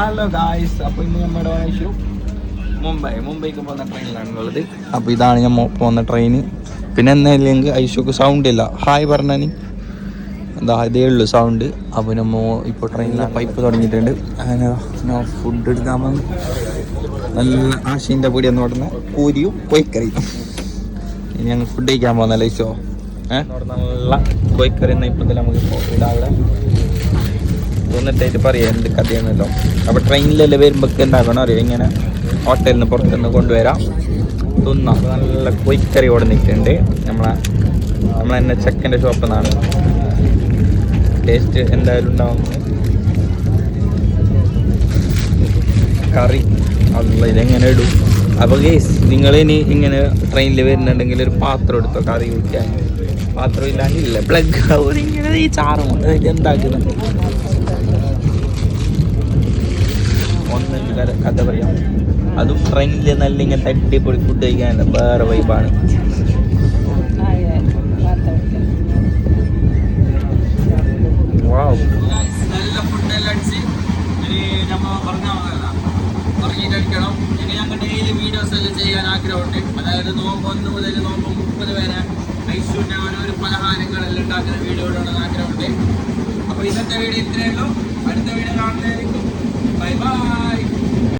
Hello guys, അപ്പോൾ ഇന്ന് നമ്മുടെ ഇഷ്യൂ മുംബൈക്ക് പോകുന്ന ട്രെയിനിലാണുള്ളത്. അപ്പോൾ ഇതാണ് ഞാൻ പോകുന്ന ട്രെയിന്. പിന്നെ എന്നല്ലെങ്കിൽ ഐഷുക്ക് സൗണ്ട് ഇല്ല. ഹായ് പറഞ്ഞാൽ എന്താ ഇതേ ഉള്ളൂ സൗണ്ട്. അപ്പോൾ നമ്മ ഇപ്പോൾ ട്രെയിനിലാണ്. പൈപ്പ് തുടങ്ങിയിട്ടുണ്ട്. അങ്ങനെ ഞാൻ ഫുഡ് എടുക്കാൻ വന്നു. നല്ല ആശീൻ്റെ പൊടി എന്ന് പറഞ്ഞ പൂരിയും കോഴിക്കറിയും. ഇനി ഞങ്ങൾ ഫുഡ് കഴിക്കാൻ പോകുന്നല്ലോ ഐഷോ. നല്ല കോഴിക്കറി എന്നാൽ ഇപ്പോഴത്തെ നമുക്ക് ഇടാവിടെ തോന്നിട്ടായിട്ട് പറയാം എന്ത് കഥയാണല്ലോ. അപ്പോൾ ട്രെയിനിലെല്ലാം വരുമ്പോൾ എന്താക്കണം അറിയാം, ഇങ്ങനെ ഹോട്ടലിൽ നിന്ന് പുറത്തുനിന്ന് കൊണ്ടുവരാം തിന്നാം. നല്ല കോഴിക്കറി ഓടെ നിൽക്കുന്നുണ്ട്. നമ്മളെന്നെ ചെക്കൻ്റെ ഷോപ്പിൽ നിന്നാണ്. ടേസ്റ്റ് എന്തായാലും ഉണ്ടാവും. കറി അല്ല ഇതെങ്ങനെ ഇടും. അപ്പോൾ ഗേസ് നിങ്ങളിനി ഇങ്ങനെ ട്രെയിനിൽ വരുന്നുണ്ടെങ്കിൽ ഒരു പാത്രം എടുത്തോ കറി കുടിക്കാൻ. പാത്രം ഇല്ലാണ്ടില്ല പ്ലഗ് ഇങ്ങനെ ഈ ചാറും എന്താക്കുന്നത് ഒന്നും കഥ പറയാം. അതും ട്രെയിനിൽ നല്ല ഇങ്ങനെ തട്ടിപ്പൊടി ഫുഡ് കഴിക്കാനല്ല, വേറെ വൈബാണ്. നല്ല ഫുഡെല്ലാം അടിച്ച് നമ്മൾ പറഞ്ഞിട്ടടിക്കണം. ഇനി ഞങ്ങൾ ഡെയിലി വീഡിയോസ് എല്ലാം ചെയ്യാൻ ആഗ്രഹമുണ്ട്. അതായത് നോമ്പ് 1 മുതൽ നോമ്പ് 30 വരെ ഐശ്വര്യ ഓരോരോ പലഹാരങ്ങളെല്ലാം ഉണ്ടാക്കുന്ന വീഡിയോ ഇടണമെന്ന് ആഗ്രഹമുണ്ട്. അപ്പോൾ ഇന്നത്തെ വീഡിയോ ഇത്രയേ ഉള്ളൂ. അടുത്ത വീഡിയോ കാണുന്നതായിരിക്കും. Bye bye.